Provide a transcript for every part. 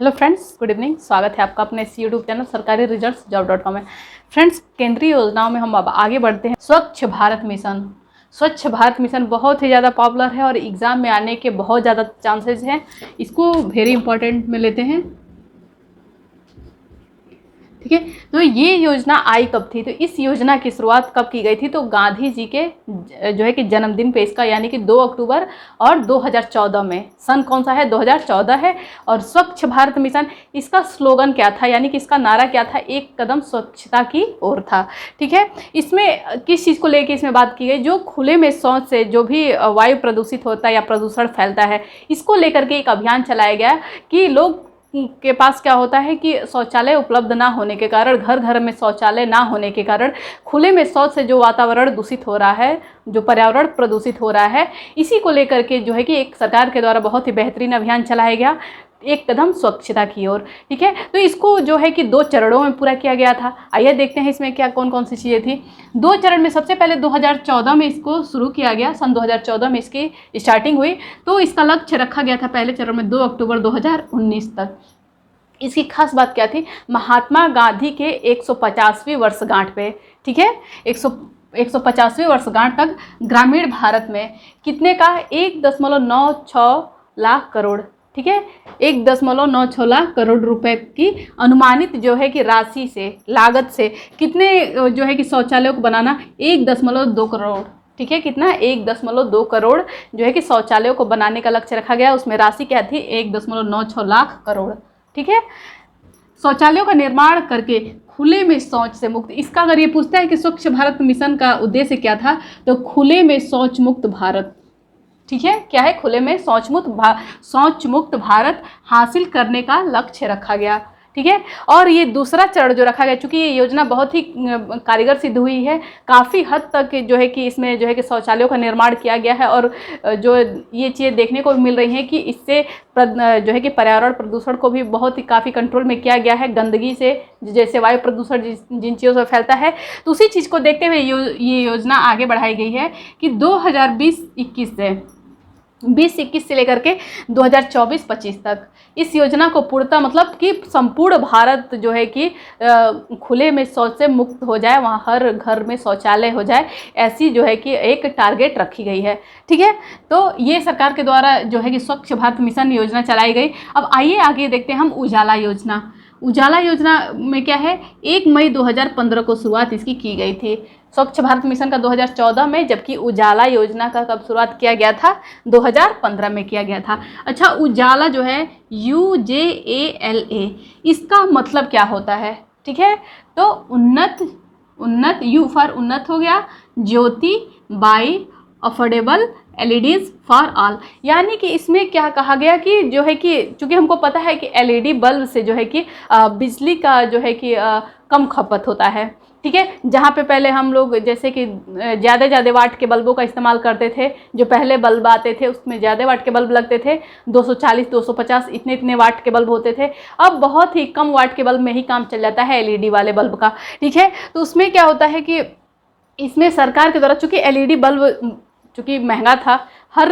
Hello friends, good evening. स्वागत है आपका अपने इस यूट्यूब चैनल सरकारी रिजल्ट्स जॉब.com में। फ्रेंड्स, केंद्रीय योजनाओं में हम अब आगे बढ़ते हैं। स्वच्छ भारत मिशन। स्वच्छ भारत मिशन बहुत ही ज़्यादा पॉपुलर है और एग्ज़ाम में आने के बहुत ज़्यादा चांसेस हैं। इसको वेरी इंपॉर्टेंट में लेते हैं, ठीक है। तो ये योजना आई कब थी? तो इस योजना की शुरुआत कब की गई थी? तो गांधी जी के जो है कि जन्मदिन पे इसका, यानी कि 2 अक्टूबर और 2014 में। सन कौन सा है? 2014 है। और स्वच्छ भारत मिशन, इसका स्लोगन क्या था, यानी कि इसका नारा क्या था? एक कदम स्वच्छता की ओर था, ठीक है। इसमें किस चीज़ को लेकर इसमें बात की गई? जो खुले में शौच से जो भी वायु प्रदूषित होता है या प्रदूषण फैलता है, इसको लेकर के एक अभियान चलाया गया कि लोग के पास क्या होता है कि शौचालय उपलब्ध ना होने के कारण, घर घर में शौचालय ना होने के कारण खुले में शौच से जो वातावरण दूषित हो रहा है, जो पर्यावरण प्रदूषित हो रहा है, इसी को लेकर के जो है कि एक सरकार के द्वारा बहुत ही बेहतरीन अभियान चलाया गया, एक कदम स्वच्छता की ओर, ठीक है। तो इसको जो है कि 2 चरणों में पूरा किया गया था। आइए देखते हैं इसमें क्या कौन कौन सी चीज़ें थी। 2 चरण में सबसे पहले 2014 में इसको शुरू किया गया। सन 2014 में इसकी स्टार्टिंग हुई। तो इसका लक्ष्य रखा गया था पहले चरण में 2 अक्टूबर 2019 तक। इसकी खास बात क्या थी? महात्मा गांधी के 150वीं वर्षगांठ पे, ठीक है, 150वीं वर्षगांठ तक ग्रामीण भारत में कितने का? 1.96 लाख करोड़, ठीक है, 1.96 लाख करोड़ रुपए की अनुमानित जो है कि राशि से, लागत से कितने जो है कि शौचालयों को बनाना? 1.2 करोड़, ठीक है। कितना? 1.2 करोड़ जो है कि शौचालयों को बनाने का लक्ष्य रखा गया। उसमें राशि क्या थी? 1.96 लाख करोड़, ठीक है। शौचालयों का निर्माण करके खुले में शौच से मुक्त। इसका अगर ये पूछता है कि स्वच्छ भारत मिशन का उद्देश्य क्या था, तो खुले में शौच मुक्त भारत, ठीक है। क्या है? खुले में शौच मुक्त भारत हासिल करने का लक्ष्य रखा गया, ठीक है। और ये दूसरा चरण जो रखा गया, चूँकि ये योजना बहुत ही कारगर सिद्ध हुई है, काफ़ी हद तक जो है कि इसमें जो है कि शौचालयों का निर्माण किया गया है। और जो ये चीज़ें देखने को मिल रही हैं कि इससे जो है कि पर्यावरण प्रदूषण को भी बहुत ही काफ़ी कंट्रोल में किया गया है। गंदगी से, जैसे वायु प्रदूषण जिन चीज़ों से फैलता है, तो उसी चीज़ को देखते हुए ये योजना आगे बढ़ाई गई है कि 2020-21 से लेकर के 2024-25 तक इस योजना को पूर्णतः, मतलब कि संपूर्ण भारत जो है कि खुले में शौच से मुक्त हो जाए, वहाँ हर घर में शौचालय हो जाए, ऐसी जो है कि एक टारगेट रखी गई है, ठीक है। तो ये सरकार के द्वारा जो है कि स्वच्छ भारत मिशन योजना चलाई गई। अब आइए आगे देखते हैं हम उजाला योजना। उजाला योजना में क्या है? 1 मई 2015 को शुरुआत इसकी की गई थी। स्वच्छ भारत मिशन का 2014 में, जबकि उजाला योजना का कब शुरुआत किया गया था? 2015 में किया गया था। अच्छा, उजाला जो है UJALA, इसका मतलब क्या होता है? ठीक है, तो उन्नत, यू फॉर उन्नत हो गया, Jyoti by affordable LEDs for all. यानी कि इसमें क्या कहा गया कि जो है कि चूँकि हमको पता है कि LED बल्ब से जो है कि बिजली का जो है कि कम खपत होता है, ठीक है। जहाँ पे पहले हम लोग जैसे कि ज़्यादा वाट के बल्बों का इस्तेमाल करते थे, जो पहले बल्ब आते थे उसमें ज़्यादा वाट के बल्ब लगते थे, 240, 250 इतने वाट के बल्ब होते थे। अब बहुत ही कम वाट के बल्ब में ही काम चल जाता है LED वाले बल्ब का, ठीक है। तो उसमें क्या होता है कि इसमें सरकार के द्वारा, चूँकि LED बल्ब चूँकि महंगा था, हर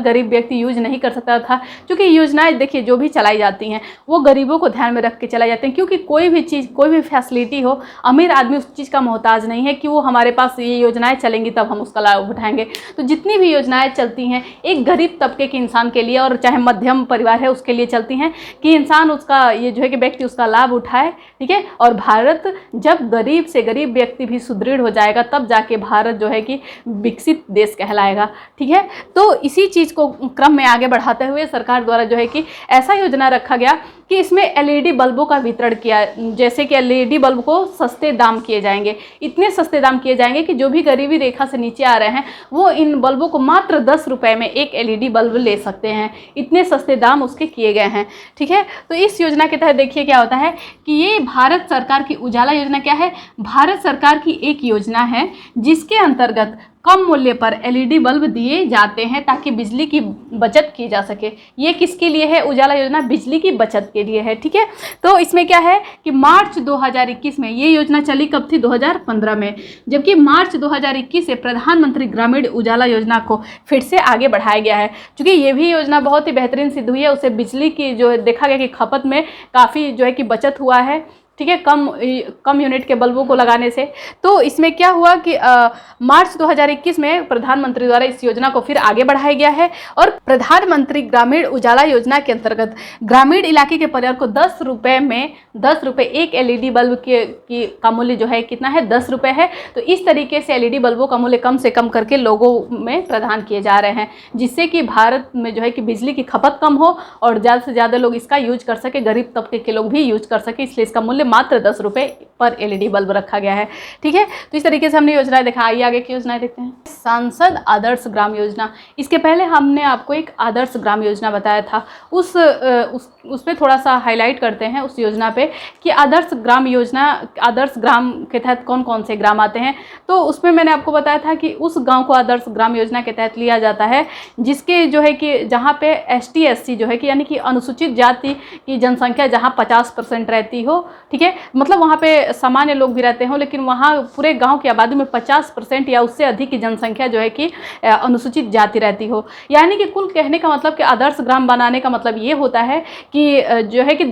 गरीब व्यक्ति यूज नहीं कर सकता था। क्योंकि योजनाएं देखिए जो भी चलाई जाती हैं वो गरीबों को ध्यान में रख के चलाई जाती हैं, क्योंकि कोई भी चीज़, कोई भी फैसिलिटी हो, अमीर आदमी उस चीज़ का मोहताज नहीं है कि वो हमारे पास ये योजनाएं चलेंगी तब हम उसका लाभ उठाएंगे। तो जितनी भी योजनाएं चलती हैं एक गरीब तबके के इंसान के लिए, और चाहे मध्यम परिवार है उसके लिए चलती हैं कि इंसान उसका, ये जो है कि व्यक्ति उसका लाभ उठाए, ठीक है। और भारत जब गरीब से गरीब व्यक्ति भी सुदृढ़ हो जाएगा तब जाके भारत जो है कि विकसित देश कहलाएगा, ठीक है। तो इसी चीज़ को क्रम में आगे बढ़ाते हुए सरकार द्वारा जो है कि ऐसा योजना रखा गया कि इसमें LED बल्बों का वितरण किया, जैसे कि LED बल्ब को सस्ते दाम किए जाएंगे, इतने सस्ते दाम किए जाएंगे कि जो भी गरीबी रेखा से नीचे आ रहे हैं वो इन बल्बों को मात्र 10 रुपये में एक LED बल्ब ले सकते हैं। इतने सस्ते दाम उसके किए गए हैं, ठीक है। तो इस योजना के तहत देखिए क्या होता है कि ये भारत सरकार की उजाला योजना क्या है? भारत सरकार की एक योजना है जिसके अंतर्गत कम मूल्य पर एलईडी बल्ब दिए जाते हैं ताकि बिजली की बचत की जा सके। ये किसके लिए है? उजाला योजना बिजली की बचत के लिए है। ठीक है, तो इसमें क्या है कि मार्च 2021 में ये योजना चली, कब थी? 2015 में, जबकि मार्च 2021 से प्रधानमंत्री ग्रामीण उजाला योजना को फिर से आगे बढ़ाया गया है। क्योंकि ये भी योजना बहुत ही बेहतरीन सिद्ध हुई है, उससे बिजली की जो देखा गया कि खपत में काफ़ी जो है कि बचत हुआ है। ठीक है, कम यूनिट के बल्बों को लगाने से। तो इसमें क्या हुआ कि मार्च 2021 में प्रधानमंत्री द्वारा इस योजना को फिर आगे बढ़ाया गया है और प्रधानमंत्री ग्रामीण उजाला योजना के अंतर्गत ग्रामीण इलाके के परिवार को 10 रुपये में 10 रुपये एक एलईडी बल्ब का मूल्य जो है कितना है? 10 रुपये है। तो इस तरीके से एलईडी बल्बों का मूल्य कम से कम करके लोगों में प्रदान किए जा रहे हैं, जिससे कि भारत में जो है कि बिजली की खपत कम हो और ज़्यादा से ज़्यादा लोग इसका यूज कर सके, गरीब तबके के लोग भी यूज कर सके। इसलिए इसका मूल्य मात्र 10 रुपये पर एलईडी बल्ब रखा गया है। ठीक है, तो इस तरीके से हमने योजनाएं देखा। आइए आगे की योजनाएं देखते हैं। सांसद आदर्श ग्राम योजना, इसके पहले हमने आपको एक आदर्श ग्राम योजना बताया था, उस पे थोड़ा सा हाईलाइट करते हैं उस योजना पे कि आदर्श ग्राम योजना, आदर्श ग्राम के तहत कौन कौन से ग्राम आते हैं। तो उसमें मैंने आपको बताया था कि उस गांव को आदर्श ग्राम योजना के तहत लिया जाता है जिसके जो है कि जहाँ पे ST SC जो है कि यानी कि अनुसूचित जाति की जनसंख्या जहाँ 50% रहती हो। ठीक है, मतलब वहाँ पे सामान्य लोग भी रहते हो, लेकिन वहाँ पूरे गांव की आबादी में 50% या उससे अधिक की जनसंख्या जो है कि अनुसूचित जाति रहती हो। यानी कि कुल कहने का मतलब कि आदर्श ग्राम बनाने का मतलब ये होता है कि जो है कि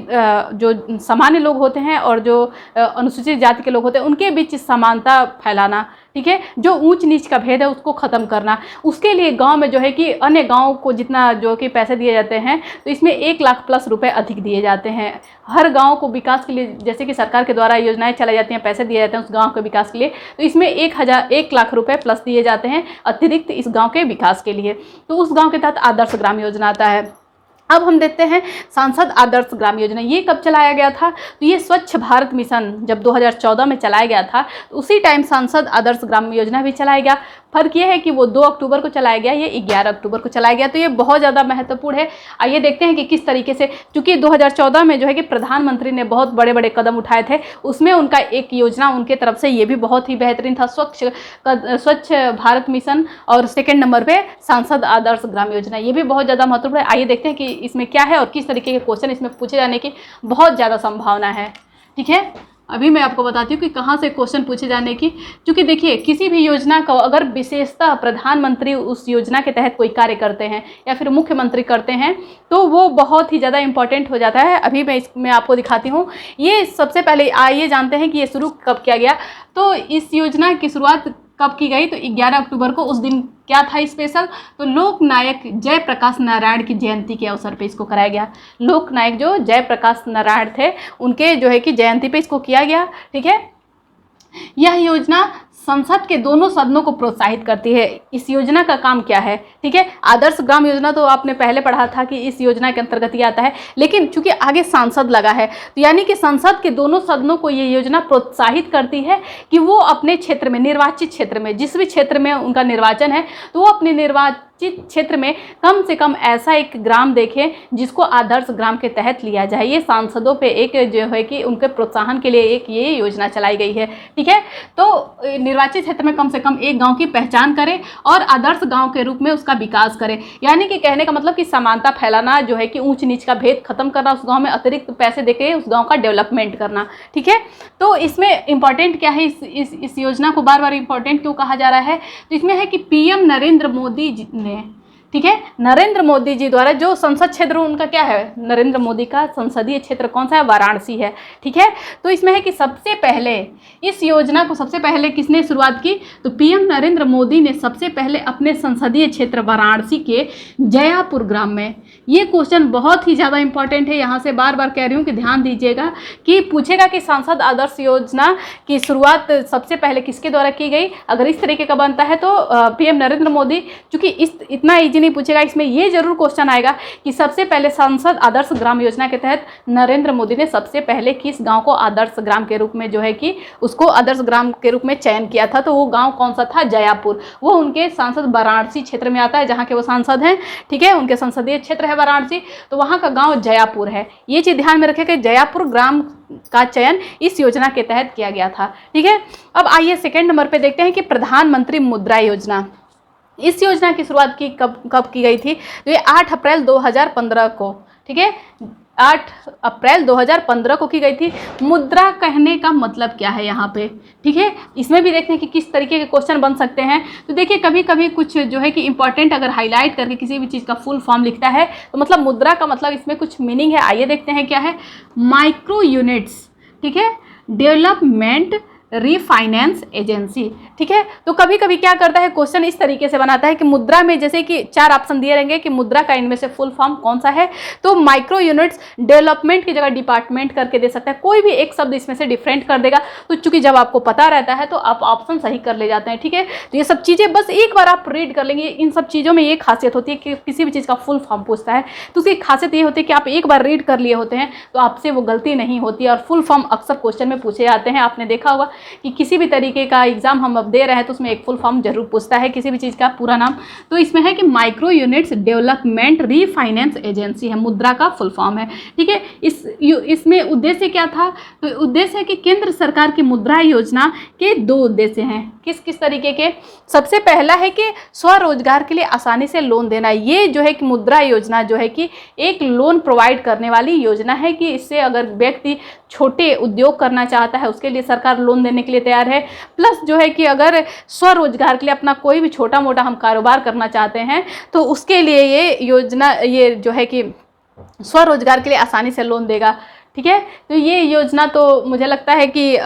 जो सामान्य लोग होते हैं और जो अनुसूचित जाति के लोग होते हैं उनके बीच समानता फैलाना। ठीक है, जो ऊंच नीच का भेद है उसको ख़त्म करना। उसके लिए गांव में जो है कि अन्य गांव को जितना जो कि पैसे दिए जाते हैं, तो इसमें 1 लाख प्लस रुपए अधिक दिए जाते हैं। हर गांव को विकास के लिए, जैसे कि सरकार के द्वारा योजनाएं चलाई जाती हैं, पैसे दिए जाते हैं उस गांव के विकास के लिए, तो इसमें 1 लाख रुपए प्लस दिए जाते हैं अतिरिक्त इस गाँव के विकास के लिए। तो उस गाँव के तहत आदर्श ग्राम योजना आता है। अब हम देखते हैं सांसद आदर्श ग्राम योजना, ये कब चलाया गया था? तो ये स्वच्छ भारत मिशन जब 2014 में चलाया गया था, तो उसी टाइम सांसद आदर्श ग्राम योजना भी चलाया गया। फर्क ये है कि वो 2 अक्टूबर को चलाया गया, ये 11 अक्टूबर को चलाया गया। तो ये बहुत ज़्यादा महत्वपूर्ण है। आइए देखते हैं कि किस तरीके से, क्योंकि 2014 में जो है कि प्रधानमंत्री ने बहुत बड़े बड़े कदम उठाए थे, उसमें उनका एक योजना उनके तरफ से ये भी बहुत ही बेहतरीन था, स्वच्छ भारत मिशन, और सेकेंड नंबर पे सांसद आदर्श ग्राम योजना, ये भी बहुत ज़्यादा महत्वपूर्ण है। आइए देखते हैं कि इसमें क्या है और किस तरीके के क्वेश्चन इसमें पूछे जाने की बहुत ज़्यादा संभावना है। ठीक है, अभी मैं आपको बताती हूँ कि कहाँ से क्वेश्चन पूछे जाने की। क्योंकि देखिए, किसी भी योजना का अगर विशेषता प्रधानमंत्री उस योजना के तहत कोई कार्य करते हैं या फिर मुख्यमंत्री करते हैं, तो वो बहुत ही ज़्यादा इंपॉर्टेंट हो जाता है। अभी मैं इसमें आपको दिखाती हूँ। ये सबसे पहले आइए जानते हैं कि ये शुरू कब किया गया। तो इस योजना की शुरुआत कब की गई? तो 11 अक्टूबर को। उस दिन क्या था स्पेशल? तो लोक नायक जयप्रकाश नारायण की जयंती के अवसर पे इसको कराया गया। लोक नायक जो जयप्रकाश नारायण थे, उनके जो है कि जयंती पे इसको किया गया। ठीक है, यह योजना संसद के दोनों सदनों को प्रोत्साहित करती है। इस योजना का काम क्या है? ठीक है, आदर्श ग्राम योजना तो आपने पहले पढ़ा था कि इस योजना के अंतर्गत ये आता है, लेकिन चूंकि आगे सांसद लगा है, तो यानी कि संसद के दोनों सदनों को ये योजना प्रोत्साहित करती है कि वो अपने क्षेत्र में, निर्वाचित क्षेत्र में, जिस भी क्षेत्र में उनका निर्वाचन है, तो वो अपने निर्वाचित क्षेत्र में कम से कम ऐसा एक ग्राम देखें जिसको आदर्श ग्राम के तहत लिया जाए। ये सांसदों पे एक जो है कि उनके प्रोत्साहन के लिए एक ये योजना चलाई गई है। ठीक है, तो निर्वाचित क्षेत्र में कम से कम एक गांव की पहचान करें और आदर्श गांव के रूप में उसका विकास करें। यानी कि कहने का मतलब कि समानता फैलाना, जो है कि ऊंच नीच का भेद खत्म करना, उस गांव में अतिरिक्त पैसे देके उस गांव का डेवलपमेंट करना। ठीक है, तो इसमें इंपॉर्टेंट क्या है, इस योजना को बार बार इंपॉर्टेंट क्यों कहा जा रहा है? तो इसमें है कि PM नरेंद्र मोदी जी ने, ठीक है, नरेंद्र मोदी जी द्वारा जो संसद क्षेत्र उनका क्या है, नरेंद्र मोदी का संसदीय क्षेत्र कौन सा है? वाराणसी है। ठीक है, तो इसमें है कि सबसे पहले इस योजना को सबसे पहले किसने शुरुआत की? तो PM नरेंद्र मोदी ने सबसे पहले अपने संसदीय क्षेत्र वाराणसी के जयापुर ग्राम में। ये क्वेश्चन बहुत ही ज़्यादा इंपॉर्टेंट है, यहाँ से बार बार कह रही हूँ कि ध्यान दीजिएगा कि पूछेगा कि सांसद आदर्श योजना की शुरुआत सबसे पहले किसके द्वारा की गई। अगर इस तरीके का बनता है तो PM नरेंद्र मोदी, चूँकि इतना ईजी चीज़ नहीं पूछेगा, इसमें ये जरूर क्वेश्चन आएगा कि सबसे पहले सांसद आदर्श ग्राम योजना के तहत नरेंद्र मोदी ने सबसे पहले किस गाँव को आदर्श ग्राम के रूप में जो है कि उसको आदर्श ग्राम के रूप में चयन किया था, तो वो गाँव कौन सा था? जयापुर। वो उनके सांसद वाराणसी क्षेत्र में आता है, जहाँ के वो सांसद हैं, ठीक है, उनके संसदीय क्षेत्र है वाराणसी, तो वहाँ का गाँव जयापुर है। ये चीज़ ध्यान में रखें कि जयापुर ग्राम का चयन इस योजना के तहत किया गया था, ठीक है। अब आइए सेकंड नंबर पे देखते हैं कि प्रधानमंत्री मुद्रा योजना, इस योजना की शुरुआत कब की गई थी? तो ये 8 अप्रैल 2015 को, ठीक है, 8 अप्रैल 2015 को की गई थी। मुद्रा कहने का मतलब क्या है यहाँ पे, ठीक है, इसमें भी देखते हैं कि किस तरीके के क्वेश्चन बन सकते हैं। तो देखिए कभी कभी कुछ जो है कि इंपॉर्टेंट अगर हाईलाइट करके किसी भी चीज़ का फुल फॉर्म लिखता है तो मतलब मुद्रा का मतलब इसमें कुछ मीनिंग है। आइए देखते हैं क्या है। माइक्रो यूनिट्स, ठीक है, डेवलपमेंट रीफाइनेंस एजेंसी, ठीक है। तो कभी कभी क्या करता है क्वेश्चन इस तरीके से बनाता है कि मुद्रा में जैसे कि 4 ऑप्शन दिए रहेंगे कि मुद्रा का इनमें से फुल फॉर्म कौन सा है, तो माइक्रो यूनिट्स डेवलपमेंट की जगह डिपार्टमेंट करके दे सकता है, कोई भी एक शब्द इसमें से डिफरेंट कर देगा। तो चूंकि जब आपको पता रहता है तो आप ऑप्शन सही कर ले जाते हैं, ठीक है। तो ये सब चीज़ें बस एक बार आप रीड कर लेंगे। इन सब चीज़ों में ये खासियत होती है कि किसी भी चीज़ का फुल फॉर्म पूछता है तो उसकी खासियत ये होती है कि आप एक बार रीड कर लिए होते हैं तो आपसे वो गलती नहीं होती है। और फुल फॉर्म अक्सर क्वेश्चन में पूछे जाते हैं। आपने देखा होगा कि किसी भी तरीके का एग्जाम हम अब दे रहे हैं तो उसमें एक फुल फॉर्म जरूर पूछता है किसी भी चीज़ का पूरा नाम। तो इसमें है कि micro units development refinance agency है, मुद्रा का फुल फॉर्म है, ठीक है। इसमें उद्देश्य क्या था? तो उद्देश्य है कि केंद्र सरकार की मुद्रा योजना के 2 उद्देश्य हैं। किस किस तरीके के? सबसे पहला है कि स्वरोजगार के लिए आसानी से लोन देना। ये जो है कि मुद्रा योजना जो है कि एक लोन प्रोवाइड करने वाली योजना है कि इससे अगर व्यक्ति छोटे उद्योग करना चाहता है उसके लिए सरकार लोन देने के लिए तैयार है। प्लस जो है कि अगर स्वरोजगार के लिए अपना कोई भी छोटा मोटा हम कारोबार करना चाहते हैं तो उसके लिए ये योजना, ये जो है कि स्वरोजगार के लिए आसानी से लोन देगा, ठीक है। तो ये योजना तो मुझे लगता है कि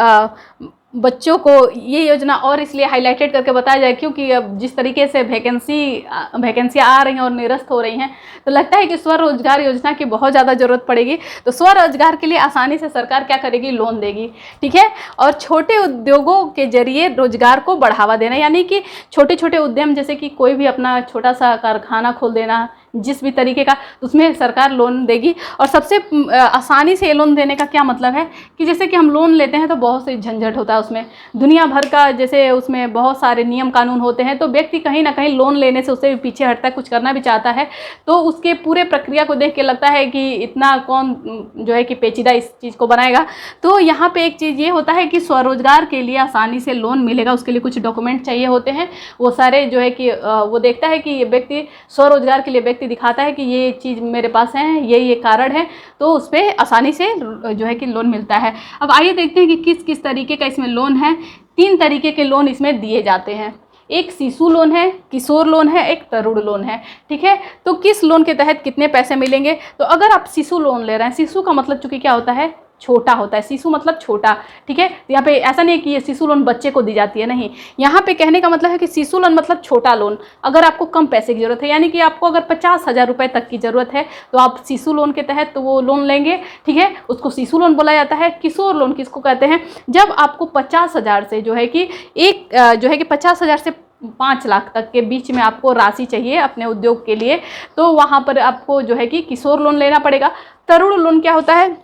बच्चों को ये योजना और इसलिए हाईलाइटेड करके बताया जाए क्योंकि अब जिस तरीके से वैकेंसियाँ आ रही हैं और निरस्त हो रही हैं तो लगता है कि स्वरोजगार योजना की बहुत ज़्यादा ज़रूरत पड़ेगी। तो स्वरोजगार के लिए आसानी से सरकार क्या करेगी? लोन देगी, ठीक है। और छोटे उद्योगों के जरिए रोजगार को बढ़ावा देना, यानी कि छोटे छोटे उद्यम जैसे कि कोई भी अपना छोटा सा कारखाना खोल देना जिस भी तरीके का, तो उसमें सरकार लोन देगी। और सबसे आसानी से लोन देने का क्या मतलब है कि जैसे कि हम लोन लेते हैं तो बहुत से झंझट होता है उसमें, दुनिया भर का जैसे उसमें बहुत सारे नियम कानून होते हैं, तो व्यक्ति कहीं ना कहीं लोन लेने से उससे भी पीछे हटता है, कुछ करना भी चाहता है तो उसके पूरे प्रक्रिया को देख के लगता है कि इतना कौन जो है कि पेचीदा इस चीज़ को बनाएगा। तो यहाँ पे एक चीज़ ये होता है कि स्वरोजगार के लिए आसानी से लोन मिलेगा, उसके लिए कुछ डॉक्यूमेंट चाहिए होते हैं, वो सारे जो है कि वो देखता है कि ये व्यक्ति स्वरोजगार के लिए व्यक्ति दिखाता है कि ये चीज़ मेरे पास है, ये कारण है, तो उस पर आसानी से जो है कि लोन मिलता है। अब आइए देखते हैं कि किस किस तरीके का इसमें लोन है। 3 तरीके के लोन इसमें दिए जाते हैं। एक शिशु लोन है, किशोर लोन है, एक तरुण लोन है, ठीक है। तो किस लोन के तहत कितने पैसे मिलेंगे? तो अगर आप शिशु लोन ले रहे हैं, शिशु का मतलब चूंकि क्या होता है? छोटा होता है, शिशु मतलब छोटा, ठीक है। तो यहाँ पे ऐसा नहीं है कि ये शिशु लोन बच्चे को दी जाती है, नहीं, यहाँ पे कहने का मतलब है कि शिशु लोन मतलब छोटा लोन। अगर आपको कम पैसे की जरूरत है, यानी कि आपको अगर 50,000 रुपये तक की जरूरत है तो आप शिशु लोन के तहत तो वो लोन लेंगे, ठीक है, उसको शिशु लोन बोला जाता है। किशोर लोन किसको कहते हैं? जब आपको 50,000 से जो है कि 50,000 से 5 लाख तक के बीच में आपको राशि चाहिए अपने उद्योग के लिए, तो वहाँ पर आपको जो है कि किशोर लोन लेना पड़ेगा। तरुण लोन क्या होता है?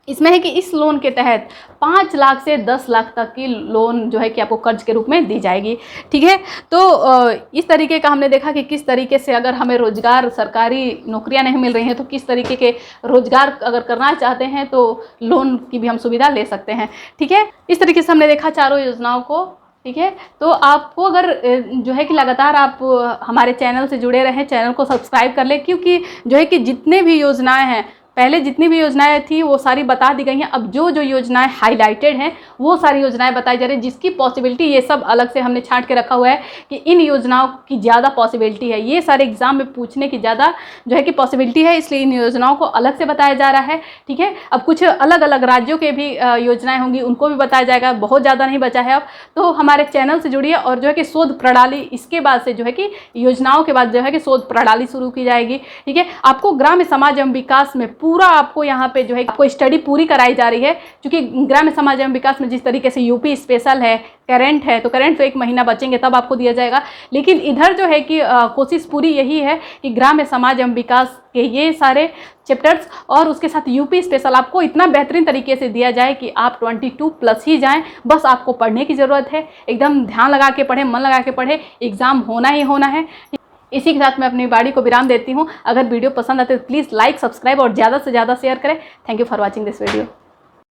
इसमें है कि इस लोन के तहत 5 लाख से 10 लाख तक की लोन जो है कि आपको कर्ज के रूप में दी जाएगी, ठीक है। तो इस तरीके का हमने देखा कि किस तरीके से अगर हमें रोजगार, सरकारी नौकरियां नहीं मिल रही हैं तो किस तरीके के रोजगार अगर करना चाहते हैं तो लोन की भी हम सुविधा ले सकते हैं, ठीक है। इस तरीके से हमने देखा चारों योजनाओं को, ठीक है। तो आपको अगर जो है कि लगातार आप हमारे चैनल से जुड़े रहें, चैनल को सब्सक्राइब कर लें, क्योंकि जो है कि जितने भी योजनाएं हैं, पहले जितनी भी योजनाएं थी वो सारी बता दी गई हैं। अब जो जो योजनाएं हाईलाइटेड हैं वो सारी योजनाएं बताई जा रही हैं, जिसकी पॉसिबिलिटी ये सब अलग से हमने छांट के रखा हुआ है कि इन योजनाओं की ज़्यादा पॉसिबिलिटी है, ये सारे एग्जाम में पूछने की ज़्यादा जो है कि पॉसिबिलिटी है, इसलिए इन योजनाओं को अलग से बताया जा रहा है, ठीक है। अब कुछ अलग अलग राज्यों के भी योजनाएँ होंगी, उनको भी बताया जाएगा, बहुत ज़्यादा नहीं बचा है अब। तो हमारे चैनल से जुड़िए और जो है कि शोध प्रणाली, इसके बाद से जो है कि योजनाओं के बाद जो है कि शोध प्रणाली शुरू की जाएगी, ठीक है। आपको ग्राम्य समाज एवं विकास में पूरा आपको यहाँ पे जो है आपको स्टडी पूरी कराई जा रही है, क्योंकि ग्राम्य समाज एवं विकास में जिस तरीके से यूपी स्पेशल है, करंट है, तो करंट तो 1 महीना बचेंगे तब आपको दिया जाएगा। लेकिन इधर जो है कि कोशिश पूरी यही है कि ग्राम्य समाज एवं विकास के ये सारे चैप्टर्स और उसके साथ यूपी स्पेशल आपको इतना बेहतरीन तरीके से दिया जाए कि आप 22+ ही जाएं। बस आपको पढ़ने की ज़रूरत है, एकदम ध्यान लगा के पढ़ें, मन लगा के पढ़ें, एग्ज़ाम होना ही होना है। इसी के साथ मैं अपनी वाणी को विराम देती हूँ। अगर वीडियो पसंद आते तो प्लीज़ लाइक, सब्सक्राइब और ज़्यादा से ज़्यादा शेयर करें। Thank you for watching this video.